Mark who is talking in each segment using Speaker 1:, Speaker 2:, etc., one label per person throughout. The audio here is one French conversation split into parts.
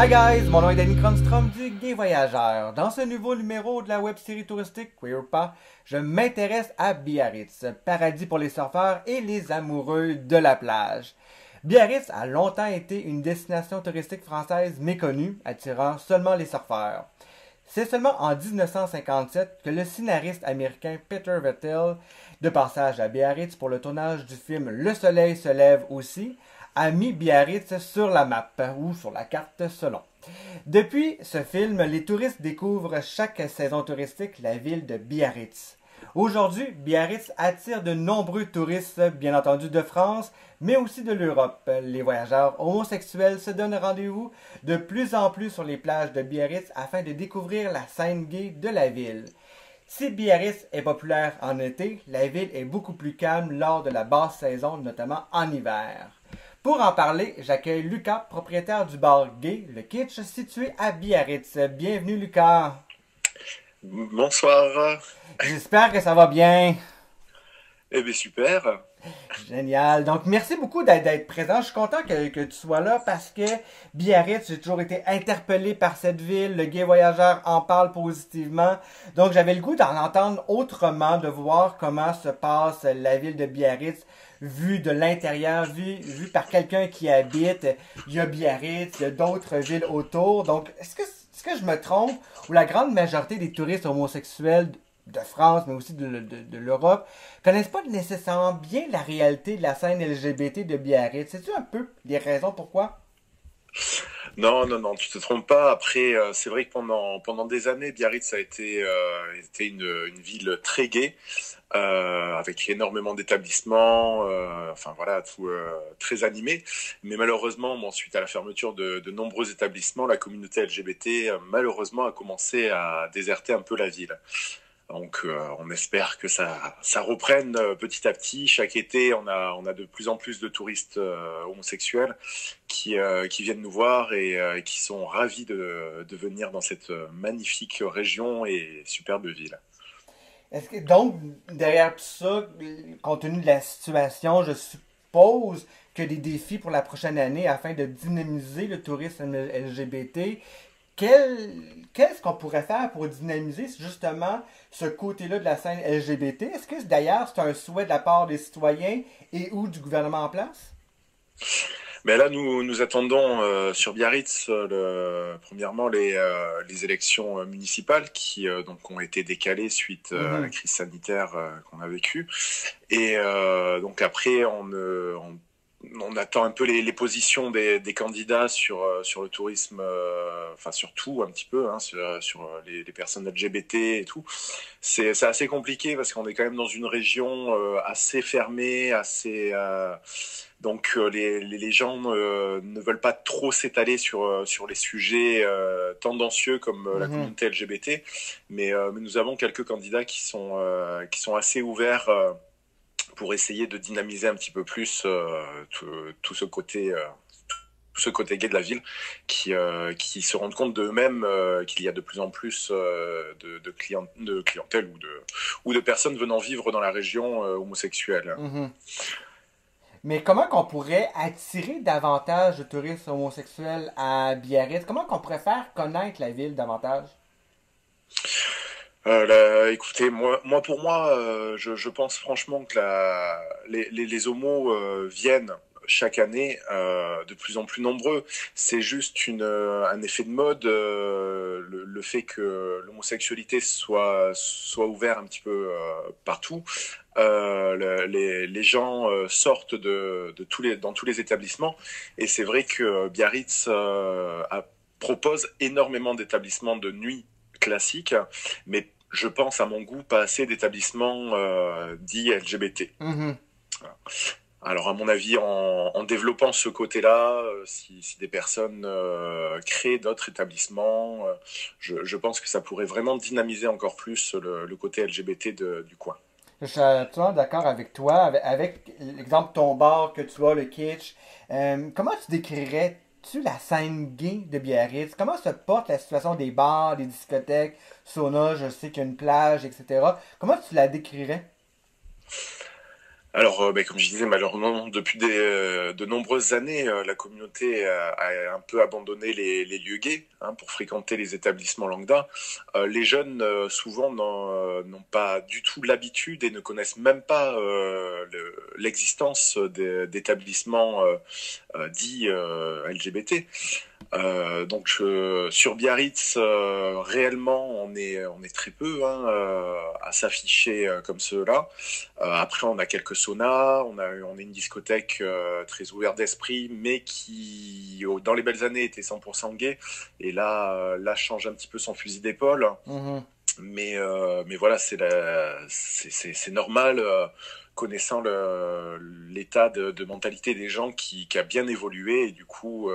Speaker 1: Hi guys, mon nom est Danny Cronstrom du Gay Voyageur. Dans ce nouveau numéro de la web-série touristique Queer ou pas, je m'intéresse à Biarritz, paradis pour les surfeurs et les amoureux de la plage. Biarritz a longtemps été une destination touristique française méconnue, attirant seulement les surfeurs. C'est seulement en 1957 que le scénariste américain Peter Vettel, de passage à Biarritz pour le tournage du film Le Soleil se lève aussi, a mis Biarritz sur la map, ou sur la carte selon. Depuis ce film, les touristes découvrent chaque saison touristique la ville de Biarritz. Aujourd'hui, Biarritz attire de nombreux touristes, bien entendu de France, mais aussi de l'Europe. Les voyageurs homosexuels se donnent rendez-vous de plus en plus sur les plages de Biarritz afin de découvrir la scène gay de la ville. Si Biarritz est populaire en été, la ville est beaucoup plus calme lors de la basse saison, notamment en hiver. Pour en parler, j'accueille Lucas, propriétaire du bar gay, le Kitsch, situé à Biarritz. Bienvenue Lucas.
Speaker 2: Bonsoir.
Speaker 1: J'espère que ça va bien.
Speaker 2: Eh bien super.
Speaker 1: Génial. Donc merci beaucoup d'être présent. Je suis content que tu sois là parce que Biarritz, j'ai toujours été interpellé par cette ville. Le Gay Voyageur en parle positivement. Donc j'avais le goût d'en entendre autrement, de voir comment se passe la ville de Biarritz. Vu de l'intérieur, vu par quelqu'un qui habite, il y a Biarritz, il y a d'autres villes autour. Donc, est-ce que je me trompe, ou la grande majorité des touristes homosexuels de France, mais aussi de l'Europe, connaissent pas nécessairement bien la réalité de la scène LGBT de Biarritz? Sais-tu un peu les raisons pourquoi?
Speaker 2: Non, tu te trompes pas. Après, c'est vrai que pendant des années, Biarritz a été une ville très gaie, avec énormément d'établissements, enfin voilà, tout très animé. Mais malheureusement, bon, suite à la fermeture de nombreux établissements, la communauté LGBT, malheureusement, a commencé à déserter un peu la ville. Donc, on espère que ça reprenne petit à petit. Chaque été, on a de plus en plus de touristes homosexuels qui viennent nous voir et qui sont ravis de venir dans cette magnifique région et superbe ville.
Speaker 1: Est-ce que donc, derrière tout ça, compte tenu de la situation, je suppose que des défis pour la prochaine année afin de dynamiser le tourisme LGBT, qu'est-ce qu'on pourrait faire pour dynamiser justement ce côté-là de la scène LGBT? Est-ce que d'ailleurs c'est un souhait de la part des citoyens et ou du gouvernement en place?
Speaker 2: Mais là, nous attendons sur Biarritz, premièrement, les élections municipales qui donc ont été décalées suite à la
Speaker 1: Mhm.
Speaker 2: crise sanitaire qu'on a vécue. Et donc après, on attend un peu les positions des candidats sur le tourisme, enfin sur tout un petit peu, hein, sur les personnes LGBT et tout. C'est assez compliqué parce qu'on est quand même dans une région assez fermée, donc les gens ne veulent pas trop s'étaler sur les sujets tendancieux comme la
Speaker 1: Mhm.
Speaker 2: communauté LGBT, mais nous avons quelques candidats qui sont assez ouverts pour essayer de dynamiser un petit peu plus tout ce côté gay de la ville, qui se rendent compte d'eux-mêmes qu'il y a de plus en plus de clientèle ou de personnes venant vivre dans la région homosexuelle.
Speaker 1: Mhm. Mais comment qu'on pourrait attirer davantage de touristes homosexuels à Biarritz? Comment qu'on pourrait faire connaître la ville davantage?
Speaker 2: Écoutez, pour moi, je pense franchement que les homos viennent chaque année de plus en plus nombreux. C'est juste un effet de mode, le fait que l'homosexualité soit ouverte un petit peu partout. Les gens sortent dans tous les établissements, et c'est vrai que Biarritz propose énormément d'établissements de nuit classiques, mais je pense à mon goût pas assez d'établissements dits LGBT.
Speaker 1: Mhm.
Speaker 2: Alors à mon avis, en développant ce côté-là, si des personnes créent d'autres établissements, je pense que ça pourrait vraiment dynamiser encore plus le côté LGBT du coin.
Speaker 1: Je suis absolument d'accord avec toi, avec l'exemple de ton bar que tu as, le Kitsch. Comment tu décrirais-tu la scène gay de Biarritz? Comment se porte la situation des bars, des discothèques, sauna, je sais qu'il y a une plage, etc. Comment tu la décrirais?
Speaker 2: Alors, comme je disais, malheureusement, depuis de nombreuses années, la communauté a un peu abandonné les lieux gays, hein, pour fréquenter les établissements lambda. Les jeunes, souvent, n'ont pas du tout l'habitude et ne connaissent même pas l'existence d'établissements dits LGBT. Sur Biarritz, réellement, on est très peu, hein, à s'afficher comme ceux-là. Après, on a quelques saunas, on a une discothèque très ouverte d'esprit, mais qui, dans les belles années, était 100% gay. Et là, change un petit peu son fusil d'épaule.
Speaker 1: Mhm.
Speaker 2: Mais voilà, c'est normal, connaissant l'état de mentalité des gens qui a bien évolué. Et du coup,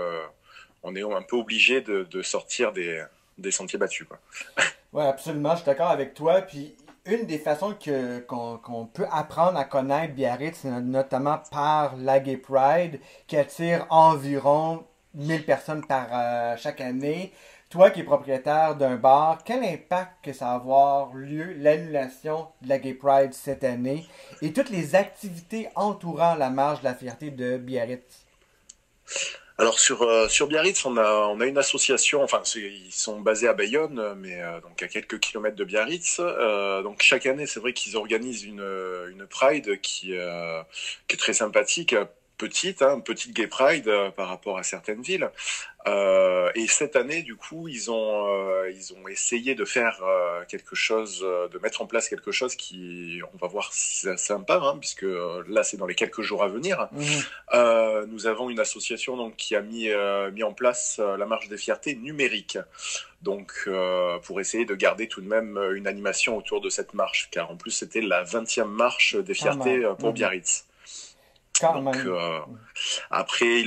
Speaker 2: on est un peu obligé de sortir des sentiers battus, quoi.
Speaker 1: Oui, absolument, je suis d'accord avec toi. Puis une des façons qu'on peut apprendre à connaître Biarritz, c'est notamment par la Gay Pride, qui attire environ 1000 personnes par chaque année. Toi qui es propriétaire d'un bar, quel impact que ça va avoir lieu, l'annulation de la Gay Pride cette année et toutes les activités entourant la marche de la fierté de Biarritz?
Speaker 2: Alors sur Biarritz, on a une association, enfin ils sont basés à Bayonne, mais donc à quelques kilomètres de Biarritz. Donc chaque année, c'est vrai qu'ils organisent une Pride qui est très sympathique, petite, hein, petite Gay Pride par rapport à certaines villes. Et cette année, du coup, ils ont essayé de faire quelque chose, de mettre en place quelque chose qui, on va voir si c'est sympa, hein, puisque là, c'est dans les quelques jours à venir.
Speaker 1: Mhm.
Speaker 2: Nous avons une association donc qui a mis en place la marche des fiertés numérique. Donc, pour essayer de garder tout de même une animation autour de cette marche, car en plus c'était la 20e marche des
Speaker 1: Quand même.
Speaker 2: fiertés pour
Speaker 1: Mhm.
Speaker 2: Biarritz.
Speaker 1: Quand
Speaker 2: Donc,
Speaker 1: même.
Speaker 2: après,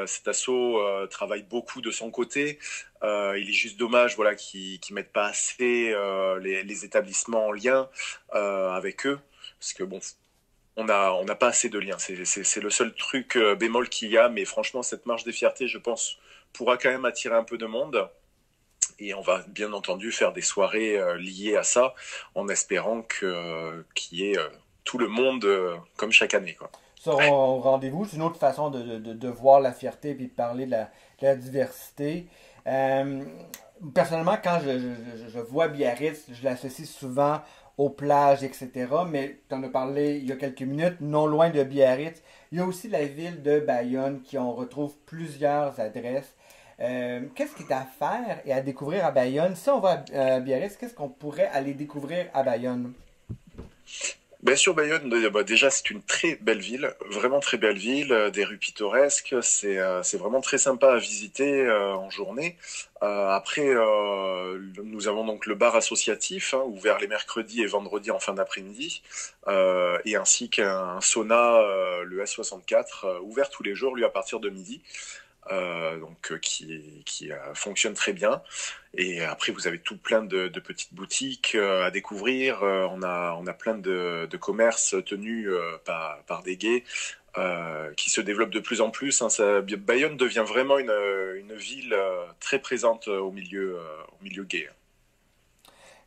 Speaker 2: cet asso travaille beaucoup de son côté. Il est juste dommage, voilà, qu'ils mettent pas assez les établissements en lien avec eux, parce que bon, on n'a pas assez de liens. C'est le seul truc bémol qu'il y a, mais franchement, cette marche des fiertés, je pense, pourra quand même attirer un peu de monde. Et on va bien entendu faire des soirées liées à ça, en espérant qu'il y ait tout le monde comme chaque année, quoi.
Speaker 1: Seront au rendez-vous. C'est une autre façon de voir la fierté et de parler de la diversité. Euh, Personnellement, quand je vois Biarritz, je l'associe souvent aux plages, etc. Mais tu en as parlé il y a quelques minutes, non loin de Biarritz. Il y a aussi la ville de Bayonne qui on retrouve plusieurs adresses. Qu'est-ce qui est à faire et à découvrir à Bayonne? Si on va à Biarritz, qu'est-ce qu'on pourrait aller découvrir à Bayonne?
Speaker 2: Ben, sur Bayonne, déjà, c'est une très belle ville, vraiment très belle ville, des rues pittoresques, c'est vraiment très sympa à visiter en journée. Après, nous avons donc le bar associatif, hein, ouvert les mercredis et vendredis en fin d'après-midi, et ainsi qu'un sauna, le S64, ouvert tous les jours, lui, à partir de midi. Qui fonctionne très bien. Et après, vous avez tout plein de petites boutiques à découvrir. On a plein de commerces tenus par des gays qui se développent de plus en plus, hein. Bayonne devient vraiment une ville très présente au milieu gay.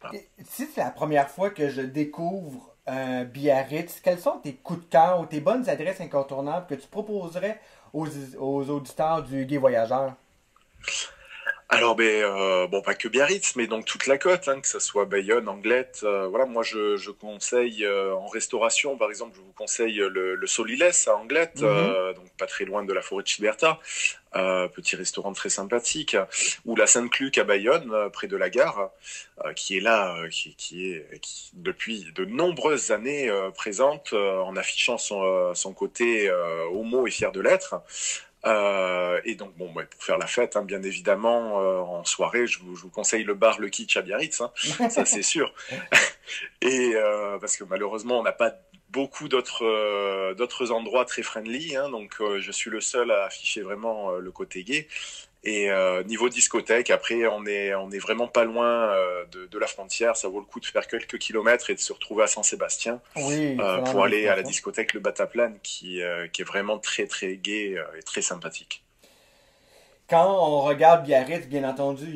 Speaker 2: Voilà.
Speaker 1: Et si c'est la première fois que je découvre Biarritz, quels sont tes coups de cœur ou tes bonnes adresses incontournables que tu proposerais aux auditeurs du Gay Voyageur?
Speaker 2: Alors, bon, pas que Biarritz, mais donc toute la côte, hein, que ce soit Bayonne, Anglette. Voilà, moi, je conseille en restauration, par exemple, je vous conseille le Solilès à Anglette,
Speaker 1: Mhm.
Speaker 2: donc pas très loin de la forêt de Chiberta, petit restaurant très sympathique, ou la Sainte-Cluc à Bayonne, près de la gare, qui est là, qui, depuis de nombreuses années, présente en affichant son côté homo et fier de l'être. Et donc, bon, ouais, pour faire la fête, hein, bien évidemment, en soirée, je vous conseille le bar Le Kitsch à Biarritz, hein, ça c'est sûr. Et parce que malheureusement, on n'a pas beaucoup d'autres endroits très friendly, hein, donc je suis le seul à afficher vraiment le côté gay. Et niveau discothèque, après, on est vraiment pas loin de la frontière. Ça vaut le coup de faire quelques kilomètres et de se retrouver à Saint-Sébastien
Speaker 1: Oui, excellente
Speaker 2: pour aller à la
Speaker 1: destination.
Speaker 2: discothèque Le Bataplan, qui est vraiment très très gai et très sympathique.
Speaker 1: Quand on regarde Biarritz, bien entendu,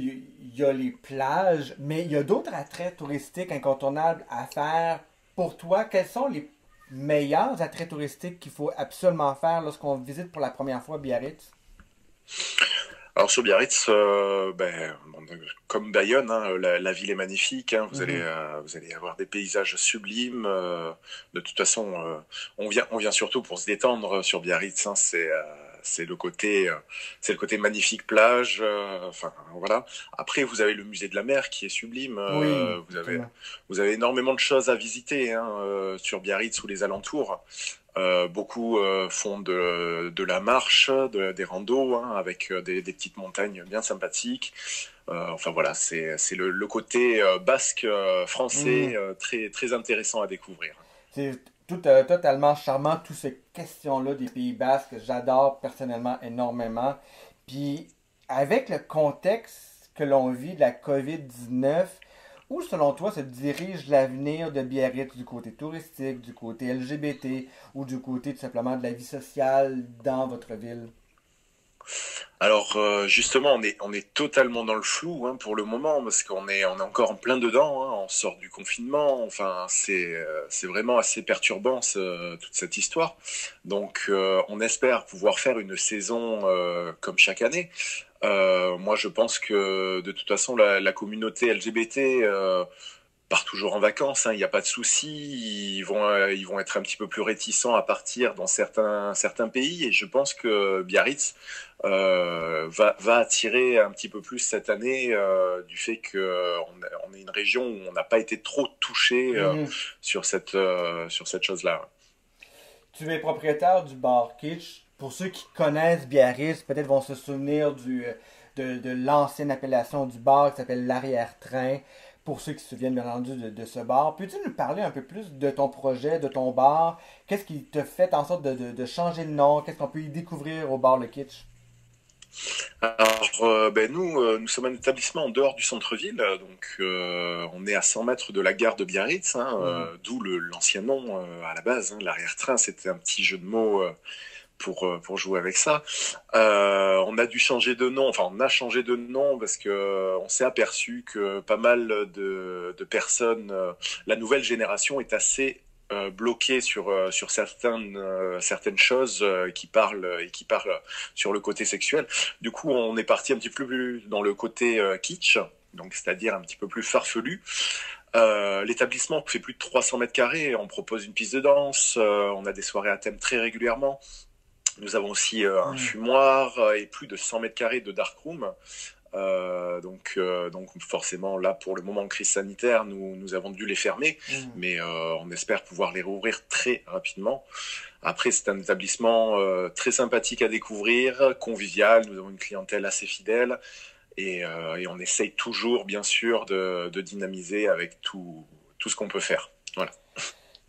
Speaker 1: il y a les plages, mais il y a d'autres attraits touristiques incontournables à faire. Pour toi, quels sont meilleurs attraits touristiques qu'il faut absolument faire lorsqu'on visite pour la première fois Biarritz?
Speaker 2: Alors sur Biarritz, bon, comme Bayonne, hein, la ville est magnifique. Hein,
Speaker 1: Mhm.
Speaker 2: vous allez avoir des paysages sublimes. De toute façon, on vient surtout pour se détendre sur Biarritz. Hein, c'est c'est le côté magnifique plage. Enfin voilà. Après, vous avez le musée de la mer qui est sublime.
Speaker 1: Oui, absolument.
Speaker 2: Vous avez énormément de choses à visiter hein, sur Biarritz ou les alentours. Beaucoup font de la marche, des randos, hein, avec des petites montagnes bien sympathiques. Enfin voilà, c'est le côté basque français
Speaker 1: Mhm.
Speaker 2: très intéressant à découvrir.
Speaker 1: C'est totalement charmant, toutes ces questions-là des Pays Basques, que j'adore personnellement énormément. Puis, avec le contexte que l'on vit de la COVID-19, où selon toi se dirige l'avenir de Biarritz du côté touristique, du côté LGBT ou du côté tout simplement de la vie sociale dans votre ville?
Speaker 2: Alors justement, on est totalement dans le flou hein, pour le moment parce on est encore en plein dedans. Hein, on sort du confinement. Enfin, c'est vraiment assez perturbant toute cette histoire. Donc, on espère pouvoir faire une saison comme chaque année. Moi, je pense que de toute façon, la communauté LGBT part toujours en vacances, hein, il n'y a pas de souci. Ils vont être un petit peu plus réticents à partir dans certains pays. Et je pense que Biarritz va attirer un petit peu plus cette année du fait on est une région où on n'a pas été trop touché
Speaker 1: Mhm.
Speaker 2: sur cette chose-là.
Speaker 1: Tu es propriétaire du bar Kitsch. Pour ceux qui connaissent Biarritz, peut-être vont se souvenir de l'ancienne appellation du bar qui s'appelle l'Arrière-Train. Pour ceux qui se souviennent bien entendu de ce bar, peux-tu nous parler un peu plus de ton projet, de ton bar? Qu'est-ce qui te fait en sorte de changer de nom? Qu'est-ce qu'on peut y découvrir au bar Le Kitsch?
Speaker 2: Alors, nous sommes un établissement en dehors du centre-ville, donc on est à 100 mètres de la gare de Biarritz, hein,
Speaker 1: Mhm.
Speaker 2: d'où l'ancien nom à la base. Hein, l'arrière-train, c'était un petit jeu de mots pour jouer avec ça. On a dû changer de nom, enfin on a changé de nom parce que on s'est aperçu que pas mal de personnes, la nouvelle génération est assez bloquée sur certaines choses qui parlent sur le côté sexuel. Du coup, on est parti un petit peu plus dans le côté kitsch, donc c'est-à-dire un petit peu plus farfelu. L'établissement fait plus de 300 mètres carrés, on propose une piste de danse, on a des soirées à thème très régulièrement. Nous avons aussi un
Speaker 1: Mhm.
Speaker 2: fumoir et plus de 100 mètres carrés de darkroom. Donc forcément là pour le moment en crise sanitaire nous avons dû les fermer
Speaker 1: Mhm.
Speaker 2: mais on espère pouvoir les rouvrir très rapidement. Après c'est un établissement très sympathique à découvrir, convivial, nous avons une clientèle assez fidèle et on essaye toujours bien sûr de dynamiser avec tout ce qu'on peut faire. Voilà.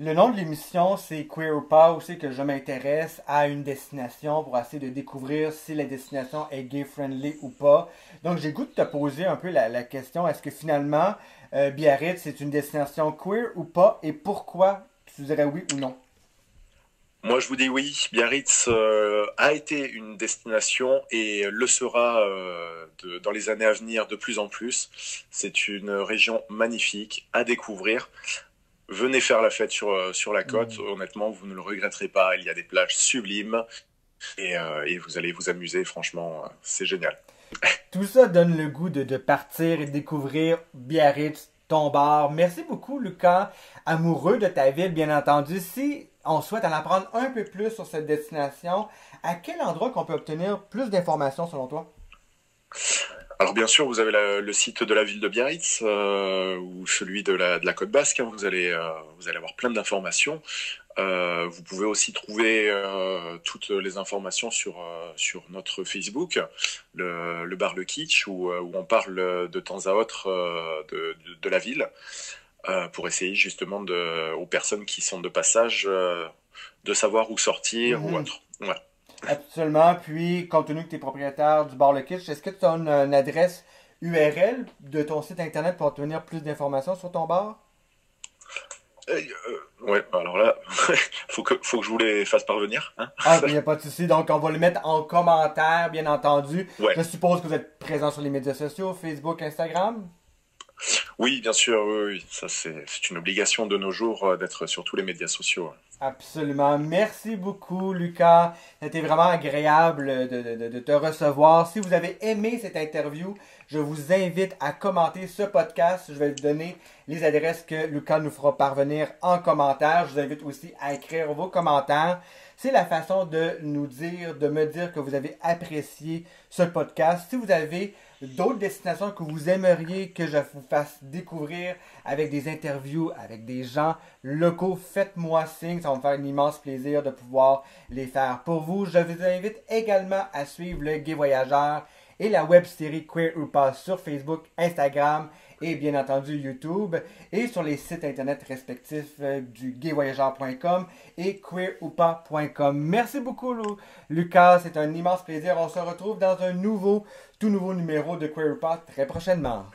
Speaker 1: Le nom de l'émission, c'est Queer ou pas, aussi que je m'intéresse à une destination pour essayer de découvrir si la destination est gay-friendly ou pas. Donc j'ai goût de te poser un peu la question, est-ce que finalement Biarritz c'est une destination queer ou pas et pourquoi tu dirais oui ou non?
Speaker 2: Moi, je vous dis oui, Biarritz a été une destination et le sera dans les années à venir de plus en plus. C'est une région magnifique à découvrir. Venez faire la fête sur la côte.
Speaker 1: Hmm.
Speaker 2: Honnêtement, vous ne le regretterez pas. Il y a des plages sublimes et vous allez vous amuser. Franchement, c'est génial.
Speaker 1: Tout ça donne le goût de partir et de découvrir Biarritz, ton bar. Merci beaucoup, Lucas, amoureux de ta ville, bien entendu. Si on souhaite en apprendre un peu plus sur cette destination, à quel endroit qu'on peut obtenir plus d'informations selon toi?
Speaker 2: Alors bien sûr, vous avez le site de la ville de Biarritz ou celui de la Côte Basque. Hein. Vous allez avoir plein d'informations. Vous pouvez aussi trouver toutes les informations sur notre Facebook, le bar Le Kitsch, où on parle de temps à autre de la ville, pour essayer justement aux personnes qui sont de passage de savoir où sortir ou
Speaker 1: Mhm.
Speaker 2: autre. Voilà.
Speaker 1: Absolument. Puis, compte tenu que tu es propriétaire du bar Le Kitsch, est-ce que tu as une adresse URL de ton site internet pour obtenir plus d'informations sur ton bar?
Speaker 2: Ouais, alors là, faut que je vous les fasse parvenir. Hein.
Speaker 1: Ah, il n'y a pas de souci. Donc, on va le mettre en commentaire, bien entendu.
Speaker 2: Ouais.
Speaker 1: Je suppose que vous êtes présent sur les médias sociaux, Facebook, Instagram.
Speaker 2: Oui, bien sûr, oui, oui. Ça c'est une obligation de nos jours d'être sur tous les médias sociaux.
Speaker 1: Absolument. Merci beaucoup, Lucas. C'était vraiment agréable de te recevoir. Si vous avez aimé cette interview, je vous invite à commenter ce podcast. Je vais vous donner les adresses que Lucas nous fera parvenir en commentaire. Je vous invite aussi à écrire vos commentaires. C'est la façon de nous dire, de me dire que vous avez apprécié ce podcast. Si vous avez d'autres destinations que vous aimeriez que je vous fasse découvrir avec des interviews, avec des gens locaux, faites-moi signe. Ça va me faire un immense plaisir de pouvoir les faire pour vous. Je vous invite également à suivre le Gay Voyageur et la web série Queer ou Pas sur Facebook, Instagram et bien entendu YouTube et sur les sites internet respectifs du gayvoyageur.com et queeroupas.com. Merci beaucoup Lucas, c'est un immense plaisir. On se retrouve dans un tout nouveau numéro de Queer ou Pas très prochainement.